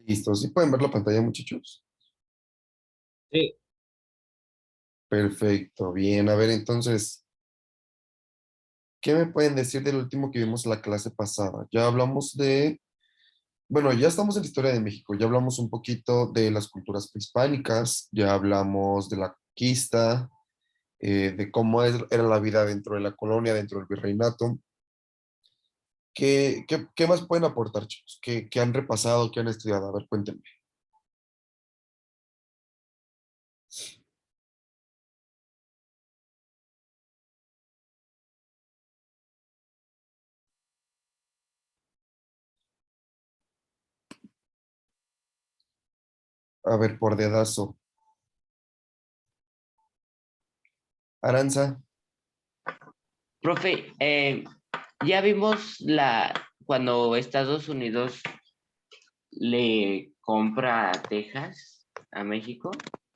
Listo, ¿sí pueden ver la pantalla, muchachos? Sí, Perfecto, bien. A ver, entonces, ¿qué me pueden decir del último que vimos la clase pasada? Ya hablamos de, bueno, ya estamos en la historia de México, ya hablamos un poquito de las culturas prehispánicas, ya hablamos de la conquista, de cómo era la vida dentro de la colonia, dentro del virreinato. ¿Qué más pueden aportar, chicos? ¿Qué han repasado, qué han estudiado? A ver, cuéntenme. A ver, por dedazo. Aranza. Profe, ya vimos cuando Estados Unidos le compra Texas a México,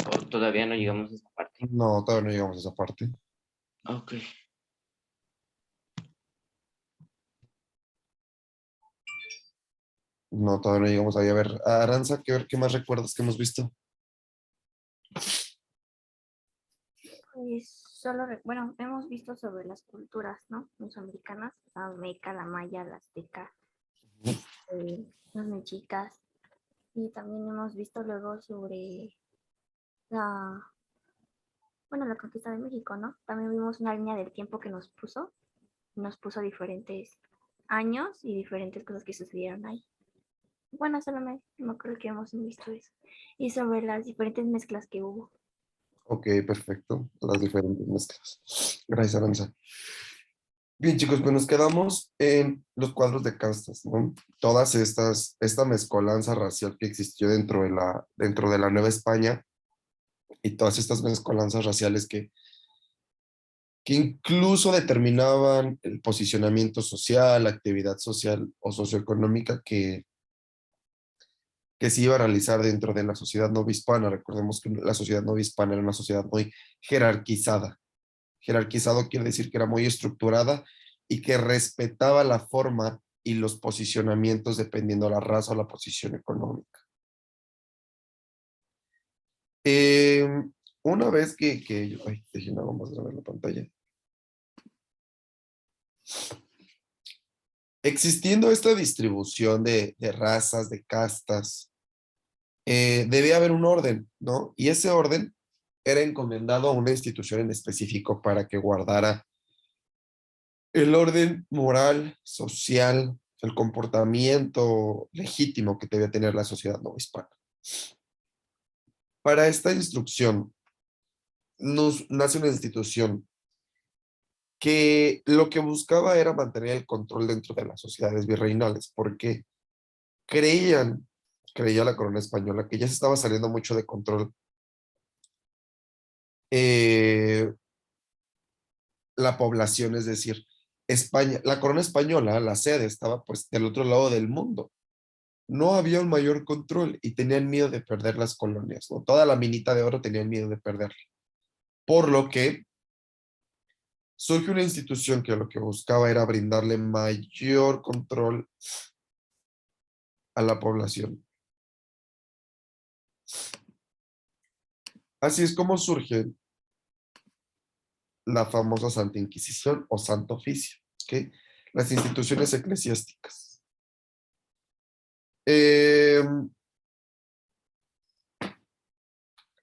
o todavía no llegamos a esa parte. No, todavía no llegamos a esa parte. Ok. No, todavía no llegamos ahí. A ver, Aranza, ¿qué más recuerdas que hemos visto? Pues solo, bueno, hemos visto sobre las culturas, ¿no? Mesoamericanas, la meca, la maya, la azteca, las mexicas. Y también hemos visto luego sobre la, bueno, la conquista de México, ¿no? También vimos una línea del tiempo que nos puso diferentes años y diferentes cosas que sucedieron ahí. Bueno, no creo que hemos visto eso. Y sobre las diferentes mezclas que hubo. Ok, perfecto. Las diferentes mezclas. Gracias, Aranza. Bien, chicos, pues nos quedamos en los cuadros de castas, ¿no? Esta mezcolanza racial que existió dentro de la Nueva España y todas estas mezcolanzas raciales que incluso determinaban el posicionamiento social, la actividad social o socioeconómica que se iba a realizar dentro de la sociedad novohispana. Recordemos que la sociedad novohispana era una sociedad muy jerarquizada. Jerarquizado quiere decir que era muy estructurada y que respetaba la forma y los posicionamientos dependiendo de la raza o la posición económica. Eh, una vez ay, déjenme vamos a ver la pantalla. Existiendo esta distribución de razas, de castas, debía haber un orden, ¿no? Y ese orden era encomendado a una institución en específico para que guardara el orden moral, social, el comportamiento legítimo que debe tener la sociedad no hispana. Para esta instrucción nace una institución que lo que buscaba era mantener el control dentro de las sociedades virreinales, porque creían, creía la corona española, que ya se estaba saliendo mucho de control eh, la población, es decir, España, la corona española, la sede estaba pues del otro lado del mundo. No había un mayor control y tenían miedo de perder las colonias, ¿no? Toda la minita de oro tenían miedo de perderla. Por lo que surge una institución que lo que buscaba era brindarle mayor control a la población. Así es como surge la famosa Santa Inquisición o Santo Oficio, ¿ok? Las instituciones eclesiásticas. Eh,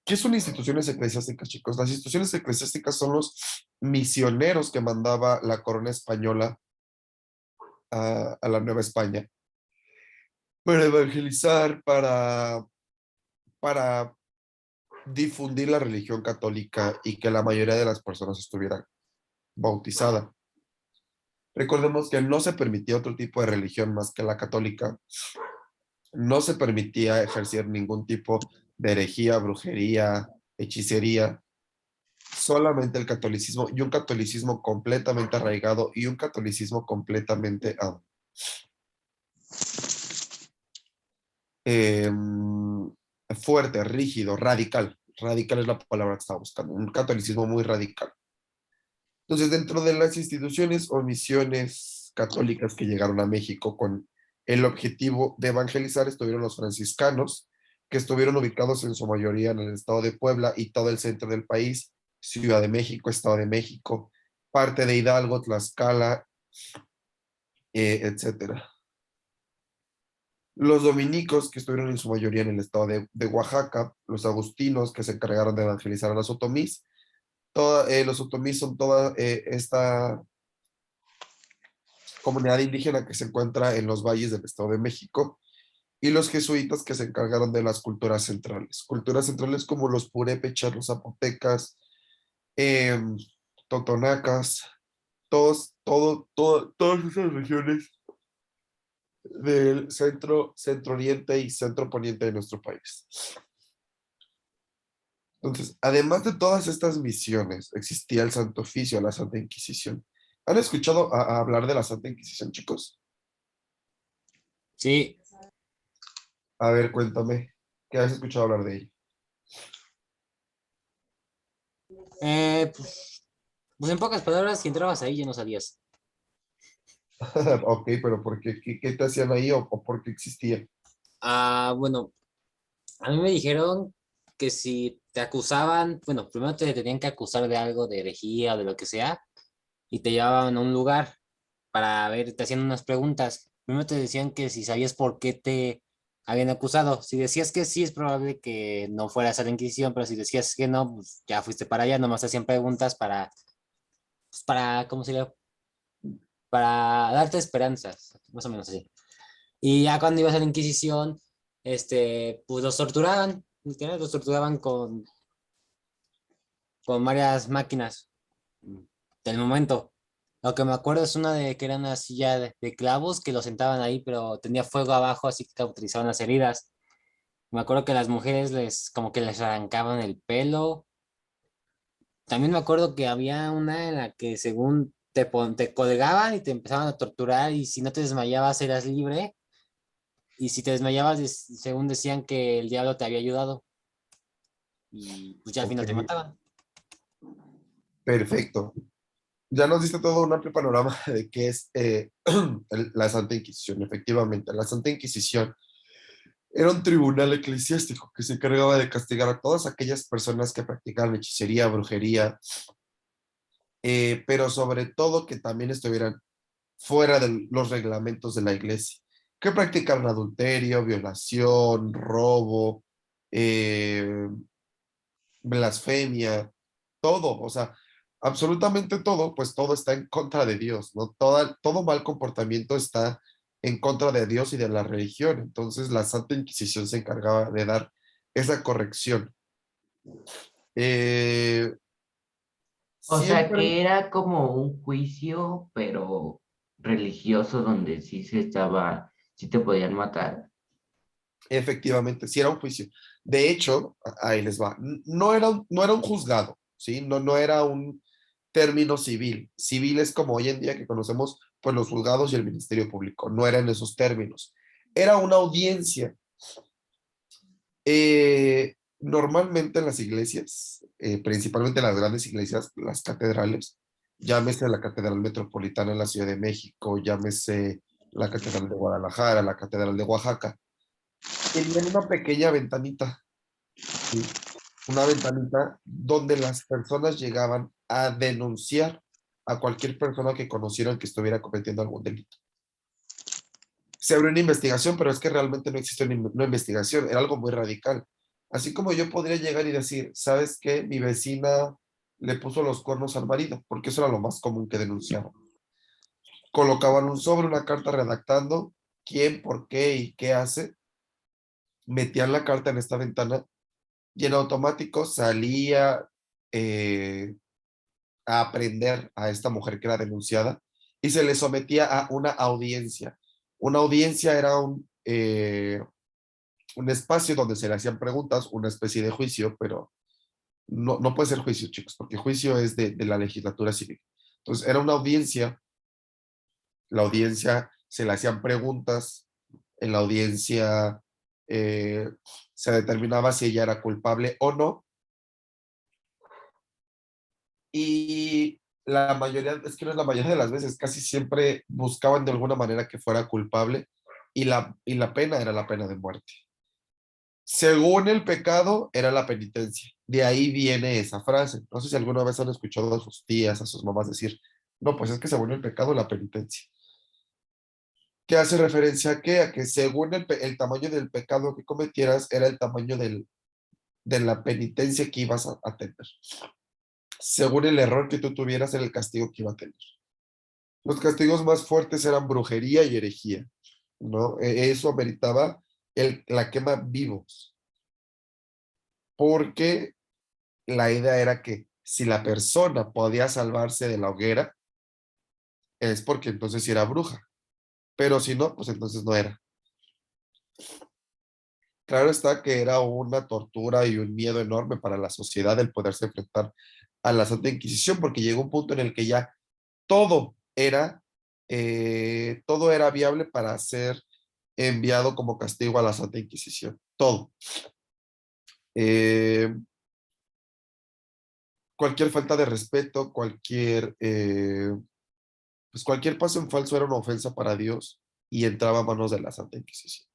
¿Qué son instituciones eclesiásticas, chicos? Las instituciones eclesiásticas son los misioneros que mandaba la corona española a la Nueva España para evangelizar, para difundir la religión católica y que la mayoría de las personas estuvieran bautizadas. Recordemos que no se permitía otro tipo de religión más que la católica. No se permitía ejercer ningún tipo de herejía, brujería, hechicería, solamente el catolicismo y un catolicismo completamente arraigado y un catolicismo completamente eh, fuerte, rígido, radical. Radical es la palabra que estaba buscando, un catolicismo muy radical. Entonces, dentro de las instituciones o misiones católicas que llegaron a México con el objetivo de evangelizar estuvieron los franciscanos, que estuvieron ubicados en su mayoría en el estado de Puebla y todo el centro del país, Ciudad de México, Estado de México, parte de Hidalgo, Tlaxcala, etcétera. Los dominicos, que estuvieron en su mayoría en el estado de Oaxaca, los agustinos, que se encargaron de evangelizar a los otomís. Los otomís son toda esta comunidad indígena que se encuentra en los valles del estado de México, y los jesuitas, que se encargaron de las culturas centrales como los purépechas, los zapotecas, em, totonacas, todas esas regiones del centro oriente y centro poniente de nuestro país. Entonces, además de todas estas misiones, existía el Santo Oficio, la Santa Inquisición. ¿Han escuchado a hablar de la Santa Inquisición, chicos? Sí, A ver, cuéntame, ¿qué has escuchado hablar de ella? pues en pocas palabras, si entrabas ahí ya no salías. Ok, pero ¿por qué? ¿Qué te hacían ahí o por qué existía? Bueno, a mí me dijeron que si te acusaban, bueno, primero te tenían que acusar de algo, de herejía o de lo que sea, y te llevaban a un lugar para ver, te hacían unas preguntas. Primero te decían que si sabías por qué te habían acusado. Si decías que sí, es probable que no fueras a la Inquisición, pero si decías que no, pues ya fuiste para allá, nomás te hacían preguntas para, pues para, ¿cómo sería? Para darte esperanzas, más o menos así. Y ya cuando ibas a la Inquisición, pues los torturaban, literal, los torturaban con varias máquinas del momento. Lo que me acuerdo es una de que era una silla de clavos que lo sentaban ahí, pero tenía fuego abajo, así que cauterizaban las heridas. Me acuerdo que las mujeres les, como que les arrancaban el pelo. También me acuerdo que había una en la que según te colgaban y te empezaban a torturar y si no te desmayabas eras libre. Y si te desmayabas, según decían que el diablo te había ayudado y pues ya al Ok, final te mataban. perfecto. Ya nos diste todo un amplio panorama de qué es la Santa Inquisición. Efectivamente, la Santa Inquisición era un tribunal eclesiástico que se encargaba de castigar a todas aquellas personas que practicaban hechicería, brujería, pero sobre todo que también estuvieran fuera de los reglamentos de la iglesia, que practicaran adulterio, violación, robo, eh, blasfemia, todo, o sea, absolutamente todo, pues todo está en contra de Dios, ¿no? Todo mal comportamiento está en contra de Dios y de la religión. Entonces la Santa Inquisición se encargaba de dar esa corrección. Eh, O sea siempre, que era como un juicio, pero religioso, donde sí te podían matar. efectivamente, sí era un juicio. De hecho, ahí les va, no era un juzgado, ¿sí? No era un término civil. Civil es como hoy en día que conocemos pues los juzgados y el Ministerio Público. No eran esos términos. Era una audiencia. Normalmente en las iglesias, principalmente en las grandes iglesias, las catedrales, llámese la Catedral Metropolitana en la Ciudad de México, llámese la Catedral de Guadalajara, la Catedral de Oaxaca, tenían una pequeña ventanita, ¿sí? Una ventanita donde las personas llegaban a denunciar a cualquier persona que conocieran que estuviera cometiendo algún delito. Se abrió una investigación, pero es que realmente no existe una investigación, era algo muy radical. Así como yo podría llegar y decir, ¿sabes qué? Mi vecina le puso los cuernos al marido, porque eso era lo más común que denunciaban. Colocaban un sobre, una carta redactando quién, por qué y qué hace, metían la carta en esta ventana y en automático salía eh, a aprender a esta mujer que era denunciada y se le sometía a una audiencia. Una audiencia era un espacio donde se le hacían preguntas, una especie de juicio, pero no puede ser juicio, chicos, porque juicio es de la legislatura civil. Entonces, era una audiencia, la audiencia se le hacían preguntas, en la audiencia eh, se determinaba si ella era culpable o no, y la mayoría, es que no es la mayoría de las veces, casi siempre buscaban de alguna manera que fuera culpable, y la pena era la pena de muerte. Según el pecado, era la penitencia. De ahí viene esa frase. No sé si alguna vez han escuchado a sus tías, a sus mamás decir, no, pues es que según el pecado, la penitencia. ¿Qué hace referencia a qué? A que según el tamaño del pecado que cometieras, era el tamaño de la penitencia que ibas a tener. Según el error que tú tuvieras, era el castigo que iba a tener. Los castigos más fuertes eran brujería y herejía, ¿no? Eso ameritaba la quema vivos, porque la idea era que si la persona podía salvarse de la hoguera, es porque entonces sí era bruja, pero si no, pues entonces no era. Claro está que era una tortura y un miedo enorme para la sociedad el poderse enfrentar a la Santa Inquisición, porque llegó un punto en el que ya todo todo era viable para ser enviado como castigo a la Santa Inquisición. Todo. Eh, Cualquier falta de respeto, pues cualquier paso en falso era una ofensa para Dios y entraba a manos de la Santa Inquisición.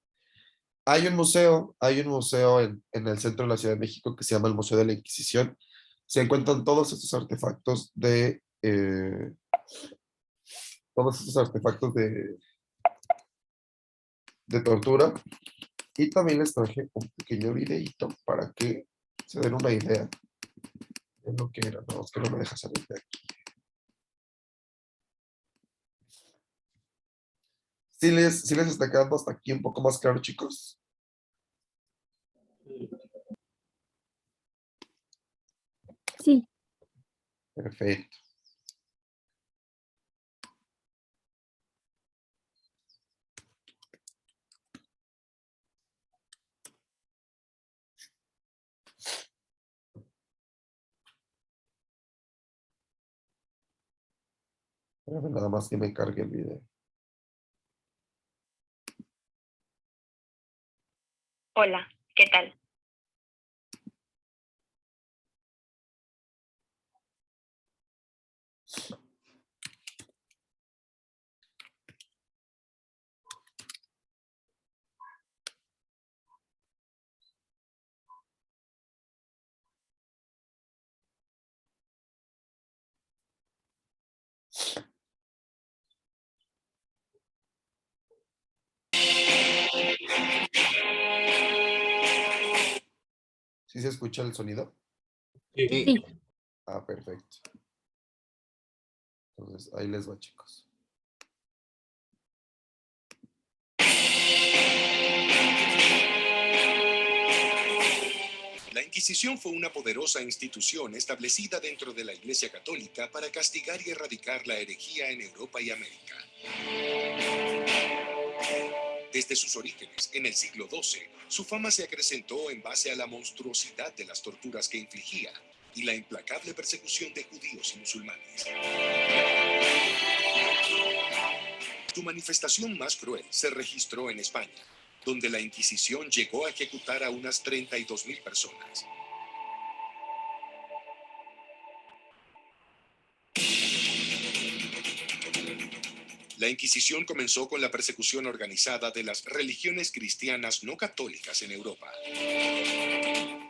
Hay un museo en el centro de la Ciudad de México que se llama el Museo de la Inquisición. Se encuentran todos estos artefactos de tortura. Y también les traje un pequeño videito para que se den una idea de lo que era. No, es que no me deja salir de aquí. Sí les está quedando hasta aquí un poco más claro, chicos. Sí. Perfecto. Espérame nada más que me cargue el video. Hola, ¿qué tal? ¿Sí se escucha el sonido? Sí. Sí. Ah, perfecto. Entonces, ahí les va, chicos. La Inquisición fue una poderosa institución establecida dentro de la Iglesia Católica para castigar y erradicar la herejía en Europa y América. Desde sus orígenes, en el siglo XII, su fama se acrecentó en base a la monstruosidad de las torturas que infligía y la implacable persecución de judíos y musulmanes. Su manifestación más cruel se registró en España, donde la Inquisición llegó a ejecutar a unas 32.000 personas. La Inquisición comenzó con la persecución organizada de las religiones cristianas no católicas en Europa.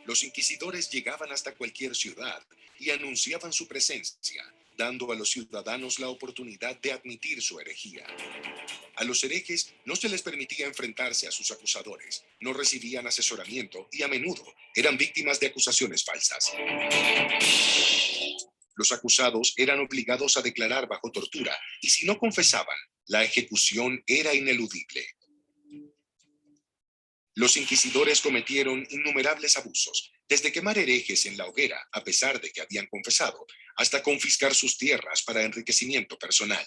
Los inquisidores llegaban hasta cualquier ciudad y anunciaban su presencia, dando a los ciudadanos la oportunidad de admitir su herejía. A los herejes no se les permitía enfrentarse a sus acusadores, no recibían asesoramiento y a menudo eran víctimas de acusaciones falsas. Los acusados eran obligados a declarar bajo tortura y si no confesaban, la ejecución era ineludible. Los inquisidores cometieron innumerables abusos, desde quemar herejes en la hoguera, a pesar de que habían confesado, hasta confiscar sus tierras para enriquecimiento personal.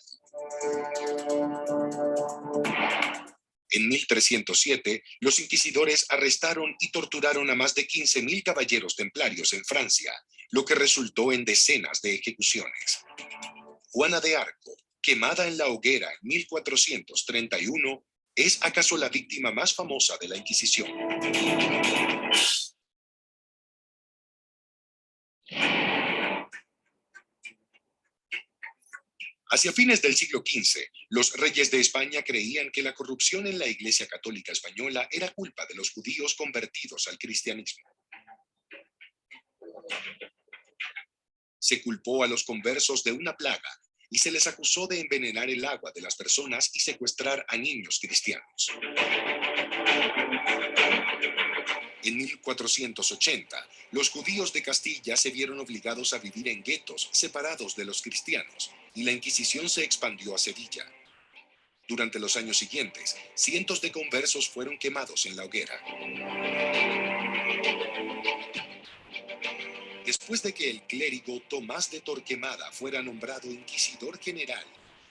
En 1307, los inquisidores arrestaron y torturaron a más de 15.000 caballeros templarios en Francia, lo que resultó en decenas de ejecuciones. Juana de Arco, quemada en la hoguera en 1431, ¿es acaso la víctima más famosa de la Inquisición? Hacia fines del siglo XV, los reyes de España creían que la corrupción en la Iglesia Católica Española era culpa de los judíos convertidos al cristianismo. Se culpó a los conversos de una plaga y se les acusó de envenenar el agua de las personas y secuestrar a niños cristianos. En 1480, los judíos de Castilla se vieron obligados a vivir en guetos separados de los cristianos, y la Inquisición se expandió a Sevilla. Durante los años siguientes, cientos de conversos fueron quemados en la hoguera. Después de que el clérigo Tomás de Torquemada fuera nombrado inquisidor general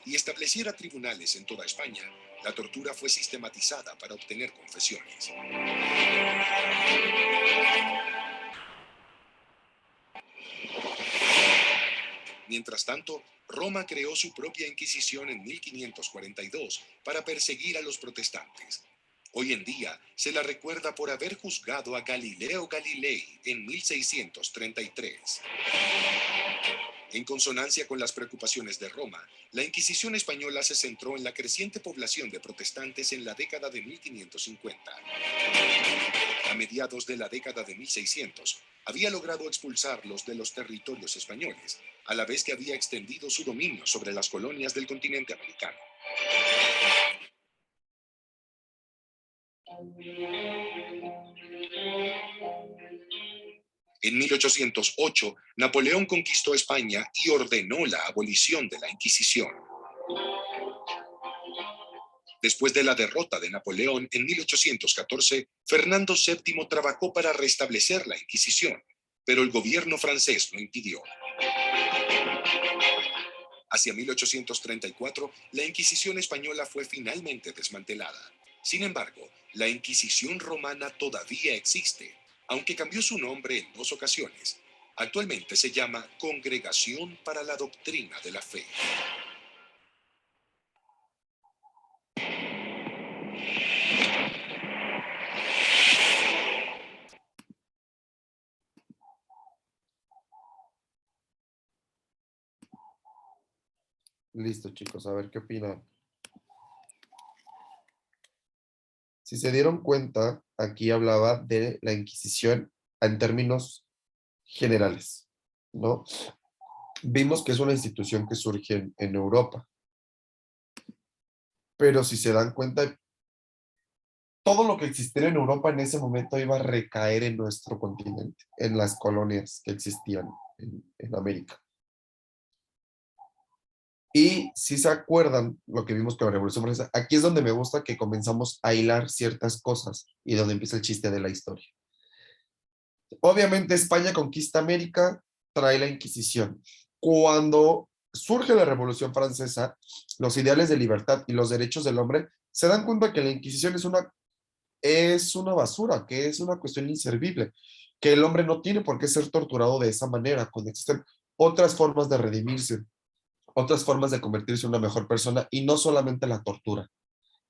y estableciera tribunales en toda España, la tortura fue sistematizada para obtener confesiones. Mientras tanto, Roma creó su propia Inquisición en 1542 para perseguir a los protestantes. Hoy en día se la recuerda por haber juzgado a Galileo Galilei en 1633. En consonancia con las preocupaciones de Roma, la Inquisición española se centró en la creciente población de protestantes en la década de 1550. A mediados de la década de 1600, había logrado expulsarlos de los territorios españoles, a la vez que había extendido su dominio sobre las colonias del continente americano. En 1808, Napoleón conquistó España y ordenó la abolición de la Inquisición. Después de la derrota de Napoleón en 1814, Fernando VII trabajó para restablecer la Inquisición, pero el gobierno francés lo impidió. Hacia 1834, la Inquisición española fue finalmente desmantelada. Sin embargo, la Inquisición romana todavía existe, aunque cambió su nombre en 2 ocasiones. Actualmente se llama Congregación para la Doctrina de la Fe. Listo, chicos, a ver qué opinan. Si se dieron cuenta, aquí hablaba de la Inquisición en términos generales, ¿no? Vimos que es una institución que surge en Europa, pero si se dan cuenta, todo lo que existiera en Europa en ese momento iba a recaer en nuestro continente, en las colonias que existían en América. Y si se acuerdan lo que vimos con la Revolución Francesa, aquí es donde me gusta que comenzamos a hilar ciertas cosas y donde empieza el chiste de la historia. Obviamente España conquista América, trae la Inquisición. Cuando surge la Revolución Francesa, los ideales de libertad y los derechos del hombre se dan cuenta que la Inquisición es una basura, que es una cuestión inservible, que el hombre no tiene por qué ser torturado de esa manera, cuando existen otras formas de redimirse, otras formas de convertirse en una mejor persona y no solamente la tortura.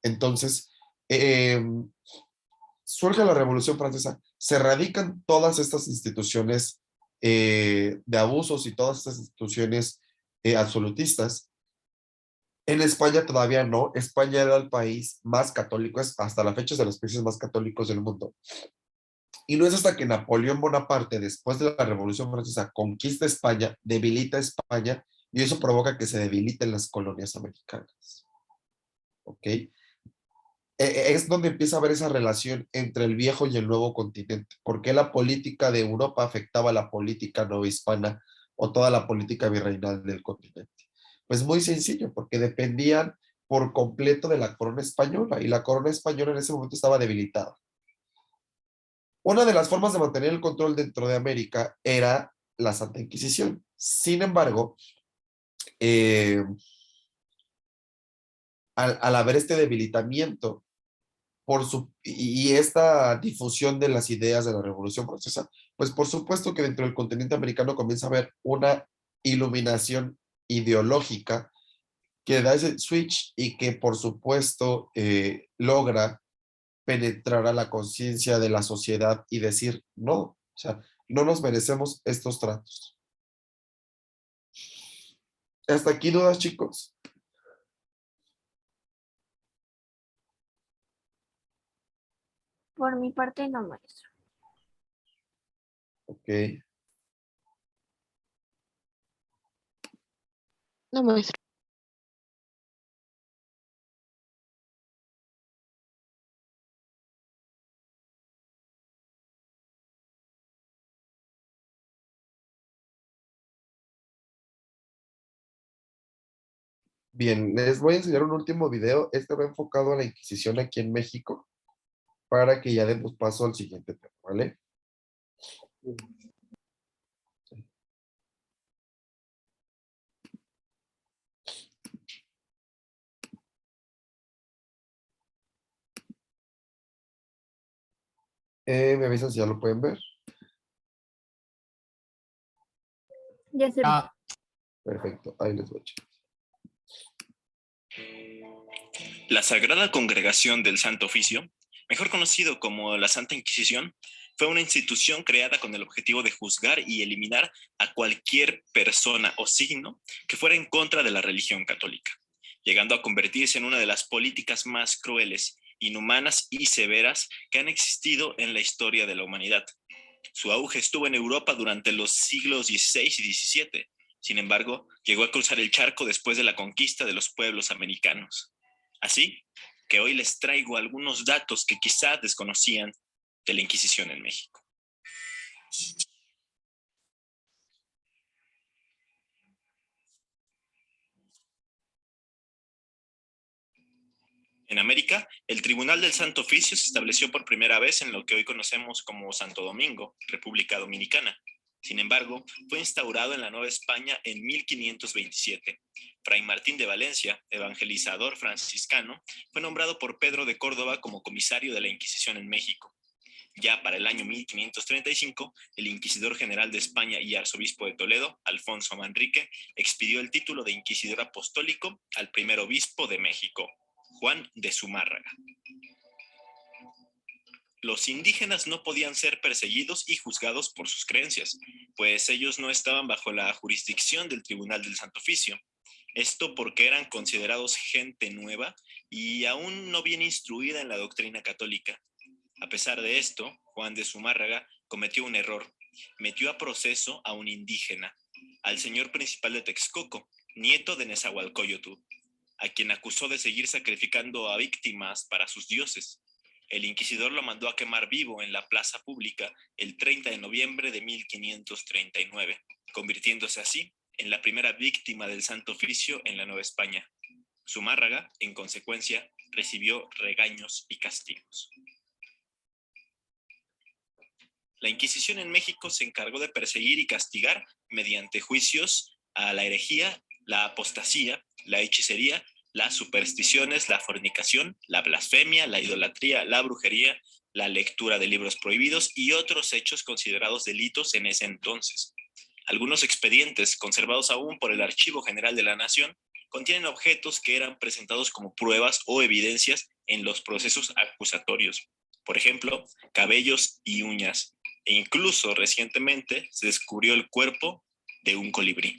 Entonces, surge la Revolución Francesa, se radican todas estas instituciones de abusos y todas estas instituciones absolutistas. En España todavía no. España era el país más católico, es hasta la fecha es de los países más católicos del mundo. Y no es hasta que Napoleón Bonaparte, después de la Revolución Francesa, conquista España, debilita España, y eso provoca que se debiliten las colonias americanas. ¿Ok? Es donde empieza a haber esa relación entre el viejo y el nuevo continente. ¿Por qué la política de Europa afectaba a la política novohispana o toda la política virreinal del continente? Pues muy sencillo, porque dependían por completo de la corona española, y la corona española en ese momento estaba debilitada. Una de las formas de mantener el control dentro de América era la Santa Inquisición. Sin embargo, al haber este debilitamiento y esta difusión de las ideas de la Revolución Francesa, pues por supuesto que dentro del continente americano comienza a haber una iluminación ideológica que da ese switch y que por supuesto logra penetrar a la conciencia de la sociedad y decir, no, o sea, no nos merecemos estos tratos. ¿Hasta aquí dudas, chicos? Por mi parte, no, maestro. Ok. No, maestro. Bien, les voy a enseñar un último video. Este va enfocado a la Inquisición aquí en México para que ya demos paso al siguiente tema, ¿vale? Me avisan si ya lo pueden ver. Ya se Ah, Perfecto, ahí les voy, chicos. La Sagrada Congregación del Santo Oficio, mejor conocido como la Santa Inquisición, fue una institución creada con el objetivo de juzgar y eliminar a cualquier persona o signo que fuera en contra de la religión católica, llegando a convertirse en una de las políticas más crueles, inhumanas y severas que han existido en la historia de la humanidad. Su auge estuvo en Europa durante los siglos XVI y XVII. Sin embargo, llegó a cruzar el charco después de la conquista de los pueblos americanos. Así que hoy les traigo algunos datos que quizá desconocían de la Inquisición en México. En América, el Tribunal del Santo Oficio se estableció por primera vez en lo que hoy conocemos como Santo Domingo, República Dominicana. Sin embargo, fue instaurado en la Nueva España en 1527. Fray Martín de Valencia, evangelizador franciscano, fue nombrado por Pedro de Córdoba como comisario de la Inquisición en México. Ya para el año 1535, el inquisidor general de España y arzobispo de Toledo, Alfonso Manrique, expidió el título de inquisidor apostólico al primer obispo de México, Juan de Zumárraga. Los indígenas no podían ser perseguidos y juzgados por sus creencias, pues ellos no estaban bajo la jurisdicción del Tribunal del Santo Oficio. Esto porque eran considerados gente nueva y aún no bien instruida en la doctrina católica. A pesar de esto, Juan de Zumárraga cometió un error. Metió a proceso a un indígena, al señor principal de Texcoco, nieto de Nezahualcóyotl, a quien acusó de seguir sacrificando a víctimas para sus dioses. El inquisidor lo mandó a quemar vivo en la plaza pública el 30 de noviembre de 1539, convirtiéndose así en la primera víctima del Santo Oficio en la Nueva España. Zumárraga, en consecuencia, recibió regaños y castigos. La Inquisición en México se encargó de perseguir y castigar mediante juicios a la herejía, la apostasía, la hechicería, las supersticiones, la fornicación, la blasfemia, la idolatría, la brujería, la lectura de libros prohibidos y otros hechos considerados delitos en ese entonces. Algunos expedientes, conservados aún por el Archivo General de la Nación, contienen objetos que eran presentados como pruebas o evidencias en los procesos acusatorios. Por ejemplo, cabellos y uñas. E incluso recientemente se descubrió el cuerpo de un colibrí.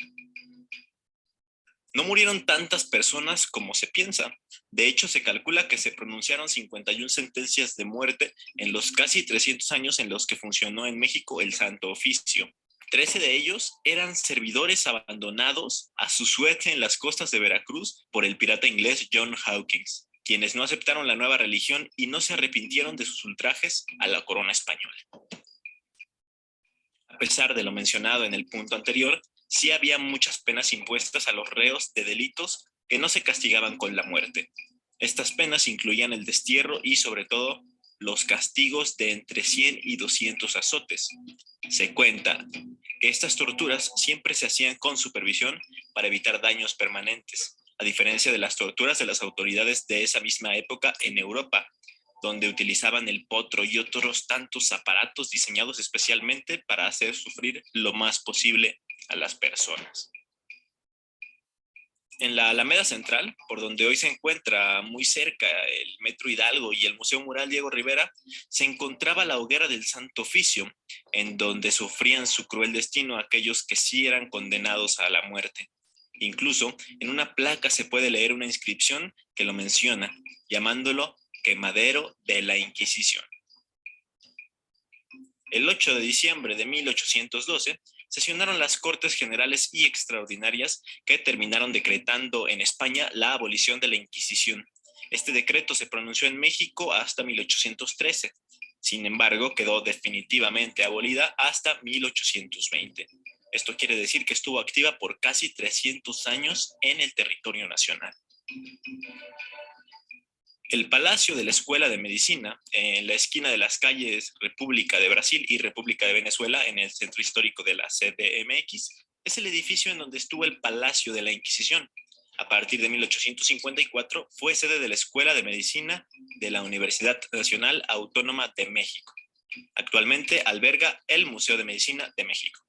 No murieron tantas personas como se piensa. De hecho, se calcula que se pronunciaron 51 sentencias de muerte en los casi 300 años en los que funcionó en México el Santo Oficio. 13 de ellos eran servidores abandonados a su suerte en las costas de Veracruz por el pirata inglés John Hawkins, quienes no aceptaron la nueva religión y no se arrepintieron de sus ultrajes a la corona española. A pesar de lo mencionado en el punto anterior, sí había muchas penas impuestas a los reos de delitos que no se castigaban con la muerte. Estas penas incluían el destierro y, sobre todo, los castigos de entre 100 y 200 azotes. Se cuenta que estas torturas siempre se hacían con supervisión para evitar daños permanentes, a diferencia de las torturas de las autoridades de esa misma época en Europa, donde utilizaban el potro y otros tantos aparatos diseñados especialmente para hacer sufrir lo más posible a las personas. En la Alameda Central, por donde hoy se encuentra muy cerca el Metro Hidalgo y el Museo Mural Diego Rivera, se encontraba la hoguera del Santo Oficio, en donde sufrían su cruel destino aquellos que sí eran condenados a la muerte. Incluso en una placa se puede leer una inscripción que lo menciona, llamándolo quemadero de la Inquisición. El 8 de diciembre de 1812 sesionaron las Cortes Generales y Extraordinarias que terminaron decretando en España la abolición de la Inquisición. Este decreto se pronunció en México hasta 1813. Sin embargo, quedó definitivamente abolida hasta 1820. Esto quiere decir que estuvo activa por casi 300 años en el territorio nacional. El Palacio de la Escuela de Medicina, en la esquina de las calles República de Brasil y República de Venezuela, en el centro histórico de la CDMX, es el edificio en donde estuvo el Palacio de la Inquisición. A partir de 1854 fue sede de la Escuela de Medicina de la Universidad Nacional Autónoma de México. Actualmente alberga el Museo de Medicina de México.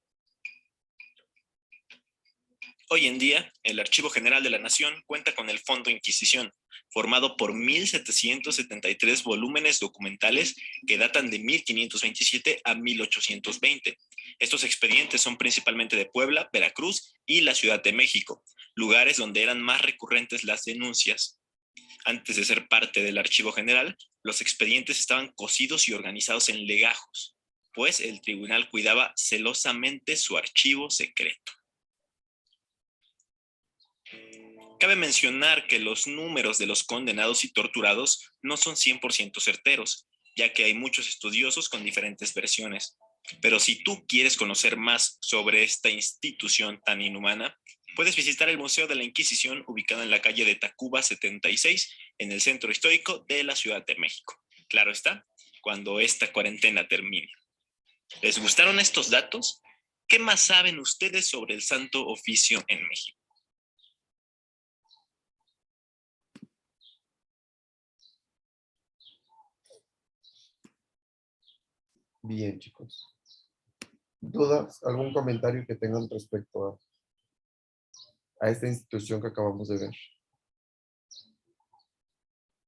Hoy en día, el Archivo General de la Nación cuenta con el Fondo Inquisición, formado por 1,773 volúmenes documentales que datan de 1527 a 1820. Estos expedientes son principalmente de Puebla, Veracruz y la Ciudad de México, lugares donde eran más recurrentes las denuncias. Antes de ser parte del Archivo General, los expedientes estaban cosidos y organizados en legajos, pues el tribunal cuidaba celosamente su archivo secreto. Cabe mencionar que los números de los condenados y torturados no son 100% certeros, ya que hay muchos estudiosos con diferentes versiones. Pero si tú quieres conocer más sobre esta institución tan inhumana, puedes visitar el Museo de la Inquisición ubicado en la calle de Tacuba 76, en el centro histórico de la Ciudad de México. Claro está, cuando esta cuarentena termine. ¿Les gustaron estos datos? ¿Qué más saben ustedes sobre el Santo Oficio en México? Bien, chicos. ¿Dudas? ¿Algún comentario que tengan respecto a esta institución que acabamos de ver?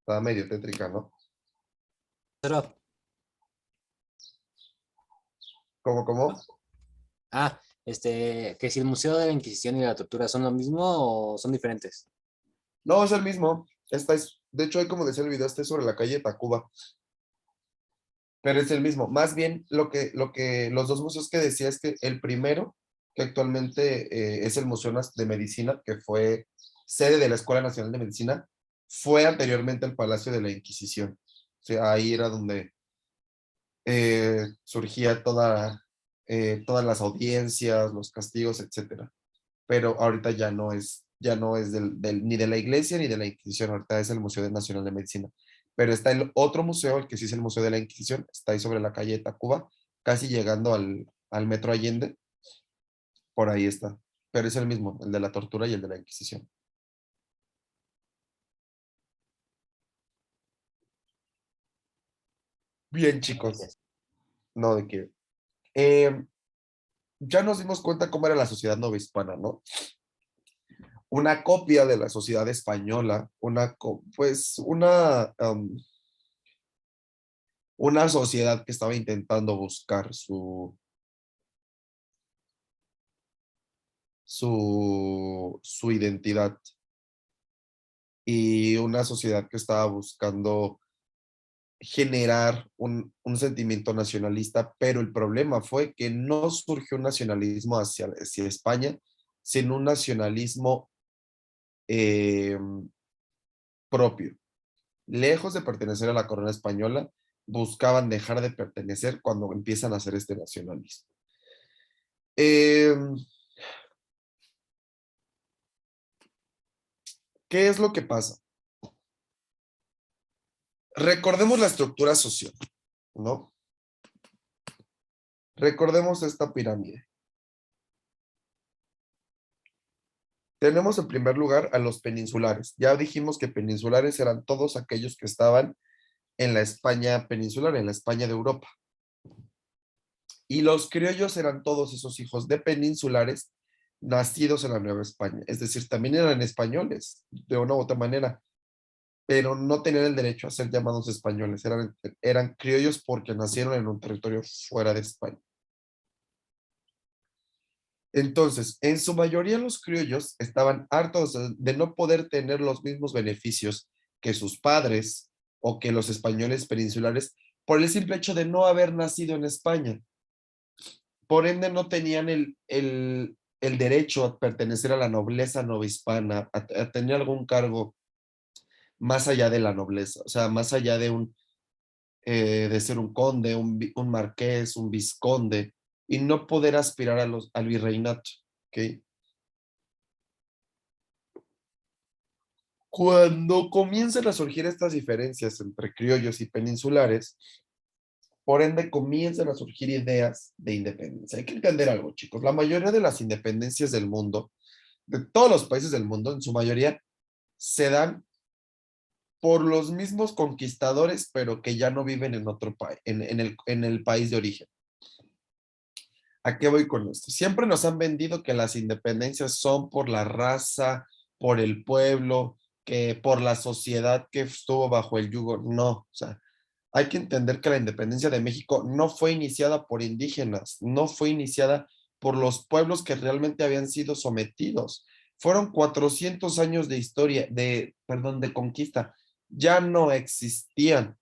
Está medio tétrica, ¿no? Pero, ¿Cómo? que si el Museo de la Inquisición y la Tortura son lo mismo o son diferentes. No, es el mismo. Esta es, de hecho, hay como decía el video, este es sobre la calle Tacuba. Pero es el mismo. Más bien, los dos museos que decía es que el primero, que actualmente es el Museo de Medicina, que fue sede de la Escuela Nacional de Medicina, fue anteriormente el Palacio de la Inquisición. O sea, ahí era donde surgía todas las audiencias, los castigos, etcétera. Pero ahorita ya no es ni de la Iglesia ni de la Inquisición, ahorita es el Museo Nacional de Medicina. Pero está el otro museo, el que sí es el Museo de la Inquisición, está ahí sobre la calle de Tacuba, casi llegando al Metro Allende, por ahí está. Pero es el mismo, el de la tortura y el de la Inquisición. Bien, chicos. Gracias. No, de qué. Ya nos dimos cuenta cómo era la sociedad novohispana, ¿no? Una copia de la sociedad española, una sociedad que estaba intentando buscar su identidad, y una sociedad que estaba buscando generar un sentimiento nacionalista, pero el problema fue que no surgió un nacionalismo hacia España, sino un nacionalismo eh, propio. Lejos de pertenecer a la corona española, buscaban dejar de pertenecer cuando empiezan a hacer este nacionalismo. ¿Qué es lo que pasa? Recordemos la estructura social, ¿no? Recordemos esta pirámide. Tenemos en primer lugar a los peninsulares. Ya dijimos que peninsulares eran todos aquellos que estaban en la España peninsular, en la España de Europa. Y los criollos eran todos esos hijos de peninsulares nacidos en la Nueva España. Es decir, también eran españoles, de una u otra manera, pero no tenían el derecho a ser llamados españoles. Eran criollos porque nacieron en un territorio fuera de España. Entonces, en su mayoría los criollos estaban hartos de no poder tener los mismos beneficios que sus padres o que los españoles peninsulares por el simple hecho de no haber nacido en España. Por ende, no tenían el derecho a pertenecer a la nobleza novohispana, a tener algún cargo más allá de la nobleza, o sea, más allá de ser un conde, un marqués, un vizconde, y no poder aspirar al virreinato. ¿Ok? Cuando comiencen a surgir estas diferencias entre criollos y peninsulares, por ende comienzan a surgir ideas de independencia. Hay que entender algo, chicos. La mayoría de las independencias del mundo, de todos los países del mundo, en su mayoría, se dan por los mismos conquistadores, pero que ya no viven en otro país, en el país de origen. ¿A qué voy con esto? Siempre nos han vendido que las independencias son por la raza, por el pueblo, que por la sociedad que estuvo bajo el yugo. No, o sea, hay que entender que la independencia de México no fue iniciada por indígenas, no fue iniciada por los pueblos que realmente habían sido sometidos. Fueron 400 años de historia, perdón, de conquista. Ya no existían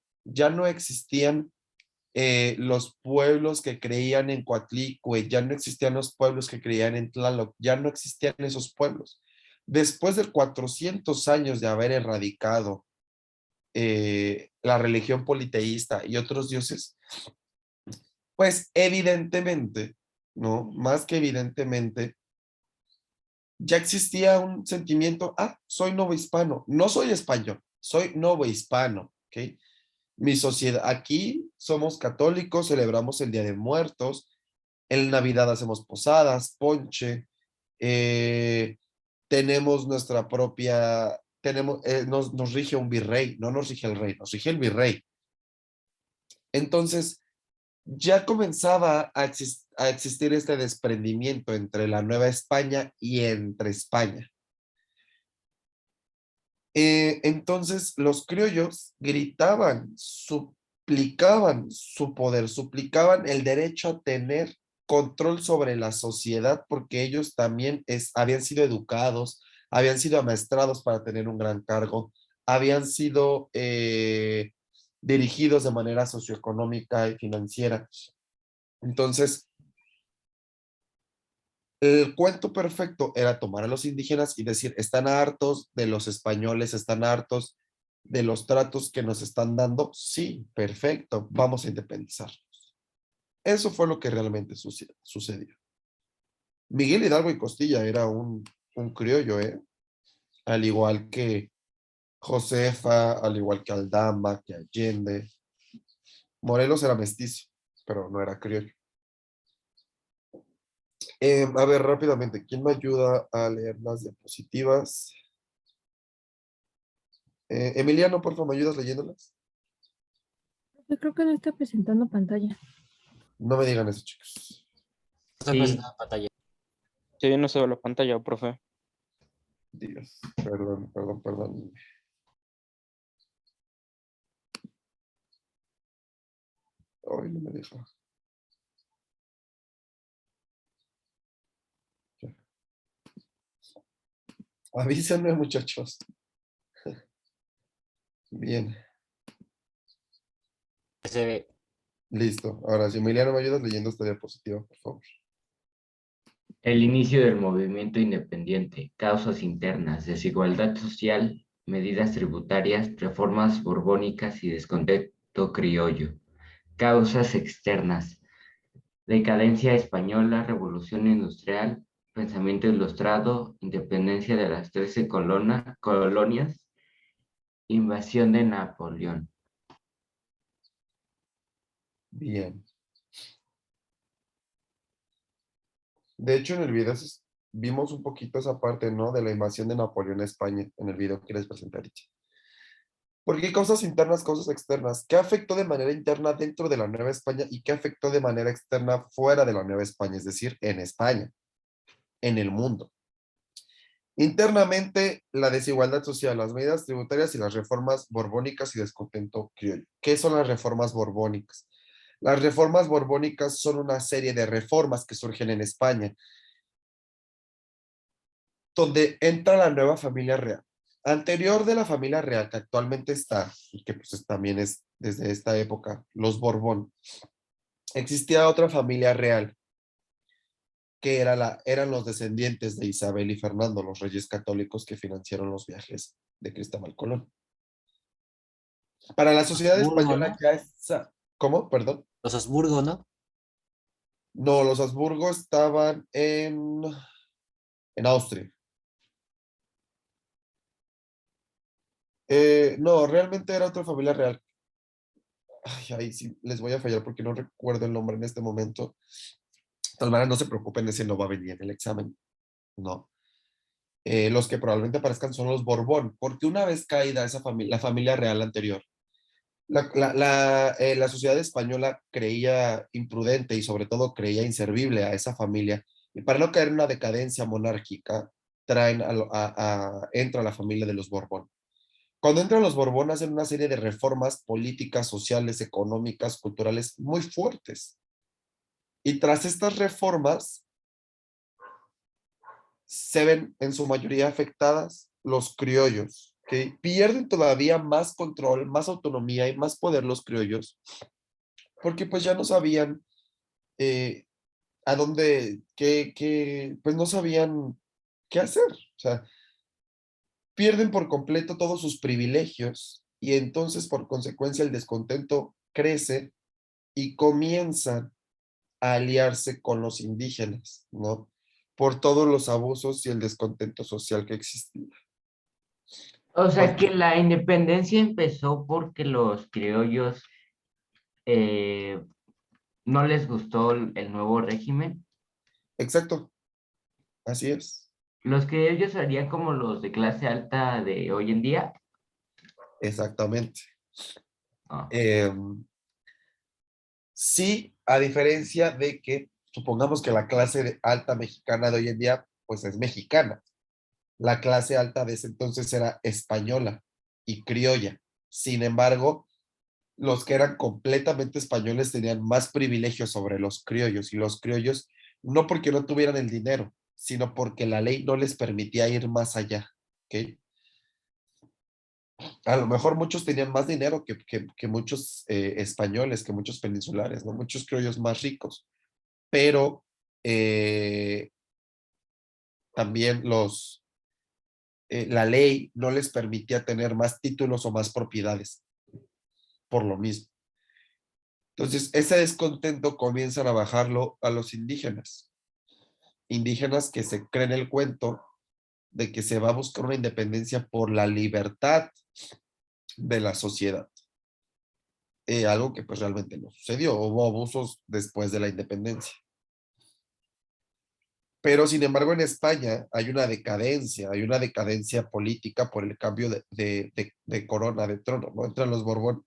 los pueblos que creían en Coatlicue, ya no existían los pueblos que creían en Tlaloc, ya no existían esos pueblos. Después de 400 años de haber erradicado la religión politeísta y otros dioses, pues evidentemente, ¿no? Más que evidentemente, ya existía un sentimiento, soy novohispano, no soy español, soy novohispano, ¿ok? Mi sociedad, aquí somos católicos, celebramos el Día de Muertos, en Navidad hacemos posadas, ponche, tenemos nuestra propia, nos rige un virrey, no nos rige el rey, nos rige el virrey. Entonces, ya comenzaba a existir este desprendimiento entre la Nueva España y entre España. Entonces los criollos gritaban, suplicaban su poder, suplicaban el derecho a tener control sobre la sociedad porque ellos también habían sido educados, habían sido amaestrados para tener un gran cargo, habían sido dirigidos de manera socioeconómica y financiera. Entonces, el cuento perfecto era tomar a los indígenas y decir, están hartos de los españoles, están hartos de los tratos que nos están dando. Sí, perfecto, vamos a independizarnos. Eso fue lo que realmente sucedió. Miguel Hidalgo y Costilla era un criollo, al igual que Josefa, al igual que Aldama, que Allende. Morelos era mestizo, pero no era criollo. A ver, rápidamente, ¿quién me ayuda a leer las diapositivas? Emiliano, por favor, ¿me ayudas leyéndolas? Yo creo que no está presentando pantalla. No me digan eso, chicos. Está Sí. presentando en pantalla. Sí, no se ve la pantalla, profe. Dios, perdón. Ay, no me deja. Ya. Avísenme, muchachos. Bien, Se ve. listo. Ahora, si Emiliano me ayudas leyendo esta diapositiva, por favor. El inicio del movimiento independiente, causas internas, desigualdad social, medidas tributarias, reformas borbónicas y descontento criollo. Causas externas, decadencia española, revolución industrial, pensamiento ilustrado, independencia de las 13 colonias, invasión de Napoleón. Bien. De hecho, en el video vimos un poquito esa parte, ¿no? De la invasión de Napoleón a España, en el video que les presenté ahorita. ¿Por qué causas internas, causas externas? ¿Qué afectó de manera interna dentro de la Nueva España y qué afectó de manera externa fuera de la Nueva España? Es decir, en España, en el mundo. Internamente, la desigualdad social, las medidas tributarias y las reformas borbónicas y descontento criollo. ¿Qué son las reformas borbónicas? Las reformas borbónicas son una serie de reformas que surgen en España. donde entra la nueva familia real. Anterior de la familia real que actualmente está, y que pues también es desde esta época, los Borbón, existía otra familia real que eran los descendientes de Isabel y Fernando, los reyes católicos que financiaron los viajes de Cristóbal Colón. Para la sociedad Habsburgo, española ¿no? ya esa, ¿cómo? Perdón. Los Habsburgo, ¿no? No, los Habsburgo estaban en Austria. No, realmente era otra familia real. Ay, ahí sí les voy a fallar porque no recuerdo el nombre en este momento. De todas maneras, no se preocupen, ese no va a venir en el examen. No. Los que probablemente aparezcan son los Borbón, porque una vez caída esa familia, la familia real anterior, la sociedad española creía imprudente y sobre todo creía inservible a esa familia. Y para no caer en una decadencia monárquica, entra la familia de los Borbón. Cuando entran los Borbón hacen una serie de reformas políticas, sociales, económicas, culturales muy fuertes. Y tras estas reformas se ven en su mayoría afectadas los criollos, que pierden todavía más control, más autonomía y más poder los criollos, porque pues ya no sabían a dónde, pues no sabían qué hacer. O sea, pierden por completo todos sus privilegios y entonces por consecuencia el descontento crece y comienzan a aliarse con los indígenas, ¿no? Por todos los abusos y el descontento social que existía. O sea que Porque, la independencia empezó porque los criollos eh, no les gustó el nuevo régimen. exacto, así es, Los criollos serían como los de clase alta de hoy en día. exactamente. Ah, Sí, a diferencia de que, supongamos que la alta mexicana de hoy en día, pues es mexicana. La clase alta de ese entonces era española y criolla. Sin embargo, los que eran completamente españoles tenían más privilegios sobre los criollos y los criollos no porque no tuvieran el dinero, sino porque la ley no les permitía ir más allá. ¿Ok? A lo mejor muchos tenían más dinero que muchos españoles, que muchos peninsulares, ¿no? Muchos criollos más ricos, pero también la ley no les permitía tener más títulos o más propiedades por lo mismo. Entonces, ese descontento comienzan a bajarlo a los indígenas. Indígenas que se creen el cuento de que se va a buscar una independencia por la libertad de la sociedad. Algo que pues realmente no sucedió. Hubo abusos después de la independencia. Pero sin embargo en España hay una decadencia política por el cambio de corona, de trono, ¿no? Entran los Borbón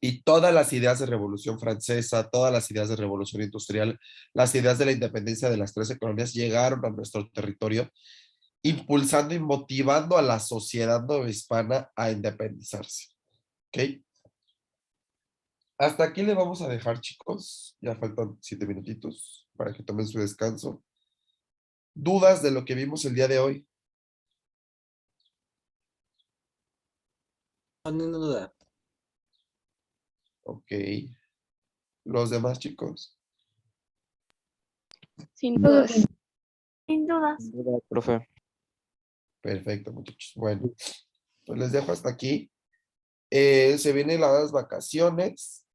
y todas las ideas de Revolución Francesa, todas las ideas de Revolución Industrial, las ideas de la independencia de las 13 colonias llegaron a nuestro territorio, impulsando y motivando a la sociedad novohispana a independizarse. ¿Ok? Hasta aquí le vamos a dejar, chicos. Ya faltan 7 minutitos para que tomen su descanso. ¿Dudas de lo que vimos el día de hoy? No, ninguna duda. Ok. Los demás, chicos. Sin dudas. Sin dudas. Sin duda, profe. Perfecto, muchachos. Bueno, pues les dejo hasta aquí. Se vienen las vacaciones.